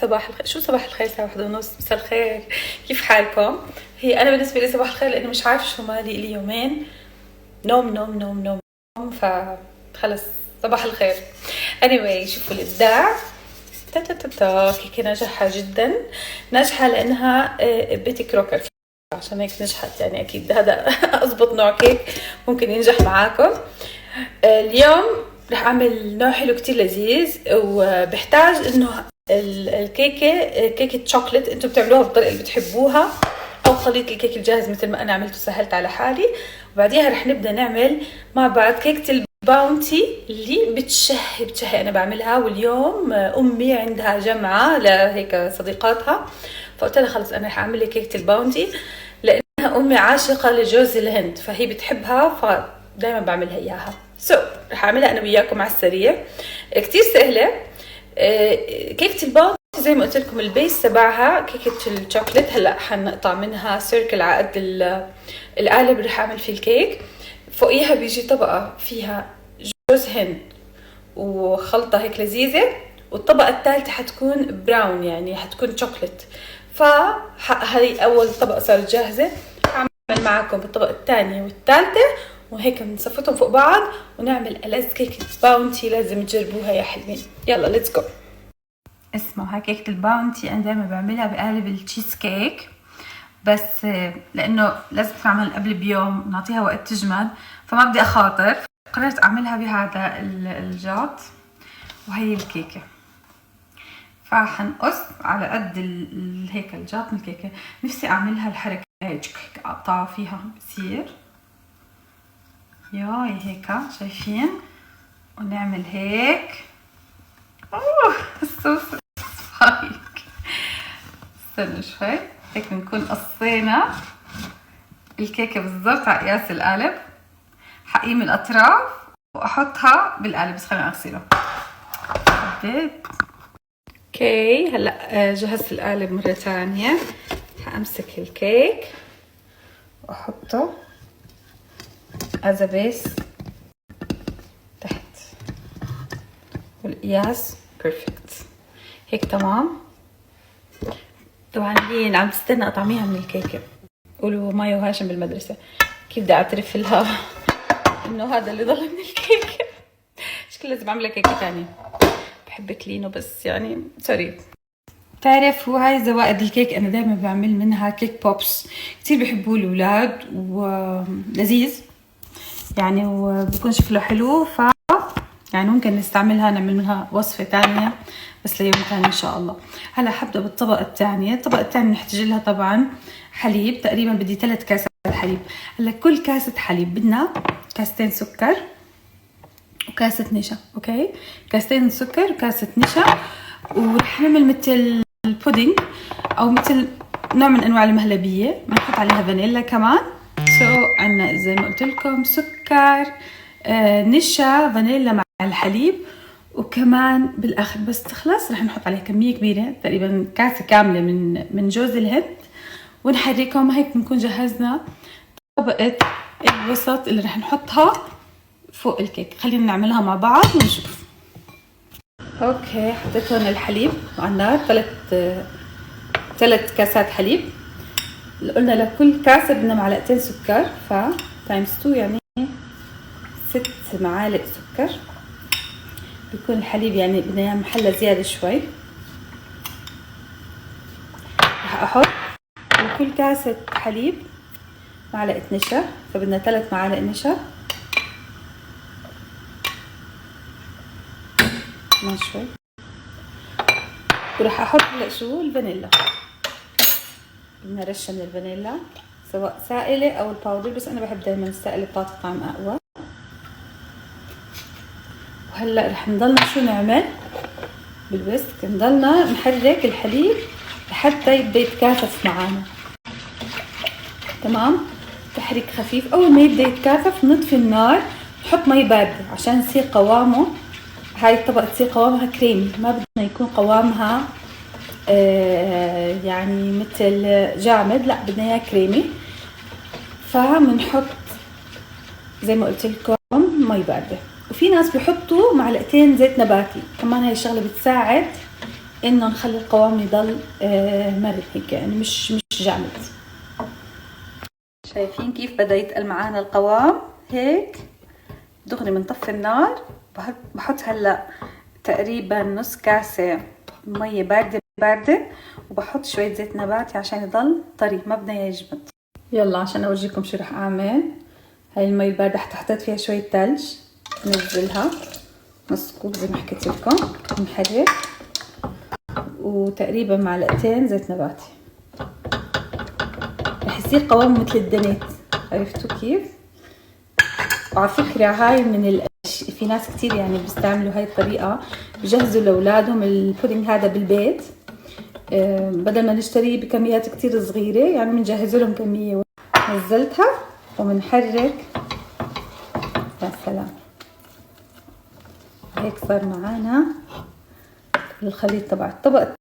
صباح الخير. شو صباح الخير؟ الساعة 1:30. مساء الخير، كيف حالكم؟ هي أنا بالنسبة لي صباح الخير لأني مش عارفة شو مالي لي يومين نوم نوم نوم نوم، فخلص صباح الخير. anyway شوفوا الإبداع. تا تا تا تا كيكة ناجحة جدا، ناجحة لأنها بيتي كروكر، عشان هيك نجحت. يعني أكيد هذا أضبط نوع كيك ممكن ينجح معاكم. اليوم رح أعمل نوع حلو كتير لذيذ، وبحتاج إنه الكيكة كيكة شوكولات انتوا بتعملوها بالطريقة اللي بتحبوها، أو خليط الكيك الجاهز مثل ما أنا عملته، سهلت على حالي. وبعديها رح نبدأ نعمل مع بعض كيكة الباونتي اللي بتشهي أنا بعملها. واليوم أمي عندها جمعة لهيك صديقاتها، فقلت لها خلص أنا رح أعمل لي كيكة الباونتي، لأنها أمي عاشقة لجوز الهند فهي بتحبها، فدايما بعملها إياها. رح أعملها أنا وياكم على السريع، كتير سهلة. كيكة الباونتي زي ما قلت لكم البيس تبعها كيكة الشوكولات. هلا حنقطع منها سيركل على قد القالب رح أعمل فيه الكيك. فوقيها بيجي طبقة فيها جوز هند وخلطة هيك لذيذة، والطبقة الثالثة حتكون براون يعني حتكون شوكولات. فهي أول طبقة صارت جاهزة، هعمل معاكم بالطبقة الثانية والثالثة، وهيك بنصفتهم فوق بعض ونعمل ألذ كيكة باونتي. لازم تجربوها يا حلوين. يلا ليتس جو. اسمعوا، هاي كيكة الباونتي أنا دايما بعملها بقالب التشيز كيك، بس لأنه لازم تعمل قبل بيوم نعطيها وقت تجمد، فما بدي أخاطر، قررت أعملها بهذا الجاط. وهي الكيكة، فحنقص على قد هيك الجاط من الكيكة. نفسي أعملها الحركة هيك أقطع فيها بصير ياي هيك، شايفين؟ ونعمل هيك. الصوص هيك، استنوا شوي هيك بنكون قصينا الكيكة بالضبط على قياس القالب. حقيم الأطراف وأحطها بالقالب، بس خلينا أغسله. حبيت. اوكي هلا جهزت القالب مرة ثانية. حأمسك الكيك وأحطه as a base تحت، والقياس بيرفكت هيك تمام. طبعا لين عم تستنى اطعميها من الكيكه، قولوا مايا وهاشم بالمدرسه كيف بدي اعترف لها انه هذا اللي ضل من الكيكه. شكل لازم اعمل كيكه ثانيه، بحب كلينو بس يعني سوري. بتعرفوا هاي زوائد الكيك انا دائما بعمل منها كيك بوبس، كثير بيحبوه الاولاد ولذيذ يعني، وبكون شكله حلو. يعني ممكن نستعملها نعمل منها وصفة تانية بس ليوم تاني إن شاء الله. هلا حبدأ بالطبقة الثانية. الطبقة الثانية نحتاج لها طبعا حليب، تقريبا بدي 3 كاسات حليب. هلا كل كاسة حليب بدنا كاستين سكر وكاسة نشا. اوكي، كاستين سكر وكاسة نشا. ورح نعمل مثل البودينج او مثل نوع من انواع المهلبية، بنحط عليها فانيلا كمان. عنا زي ما قلت لكم سكر، نشا، فانيلا مع الحليب، وكمان بالاخر بس تخلص رح نحط عليها كميه كبيره تقريبا كاسه كامله من جوز الهند، ونحركهم. هيك بنكون جهزنا طبقه الوسط اللي رح نحطها فوق الكيك. خلينا نعملها مع بعض ونشوف. اوكي حطيت هون الحليب على النار، 3 كاسات حليب. قلنا لكل كاسه بدنا 2 معلقة سكر، ف تايمز 2 يعني 6 معالق سكر. بيكون الحليب يعني بدنا اياه محلى زياده شوي. رح احط لكل كاسه حليب معلقه نشا، فبدنا 3 معالق نشا. كمان شوي. ورح احط هلا شو الفانيلا، بدنا رشه من الفانيلا سواء سائله او الباودر، بس انا بحب دائما السائله بتعطي طعم اقوى. وهلا رح نضلنا شو نعمل بالويسك، نضلنا نحرك الحليب لحتى يبدا يتكاثف معانا. تمام، تحريك خفيف. اول ما يبدا يتكاثف نطفي النار، نحط مي بارده عشان يصير قوامه، هاي الطبقه تصير قوامها كريمي، ما بدنا يكون قوامها يعني مثل جامد، لا بدنا اياه كريمي. فبنحط زي ما قلت لكم مي بارده. وفي ناس بيحطوا 2 معلقة زيت نباتي كمان، هاي الشغله بتساعد انه نخلي القوام يضل مرن هيك، يعني مش جامد. شايفين كيف بدأ يتقل معانا القوام هيك؟ دغري بنطفي النار. بحط هلا تقريبا نص كاسة مية باردة وبحط شوية زيت نباتي عشان يضل طري، ما بدنا يجمد. يلا عشان اورجيكم شو رح اعمل. هاي المي الباردة حطيت فيها شوية ثلج، نزلها نص كوب زي ما حكيت لكم، نحرك، وتقريبا معلقتين زيت نباتي. رح يصير قوامه مثل الدنيت، عرفتوا كيف؟ وعلى فكرة هاي من في ناس كتير يعني بيستعملوا هاي الطريقة، بجهزوا لأولادهم البودينج هذا بالبيت، بدل ما نشتريه بكميات كتير صغيرة، يعني بنجهز لهم كمية. نزلتها وبنحرك. يا سلام، هيك صار معانا الخليط تبع الطبق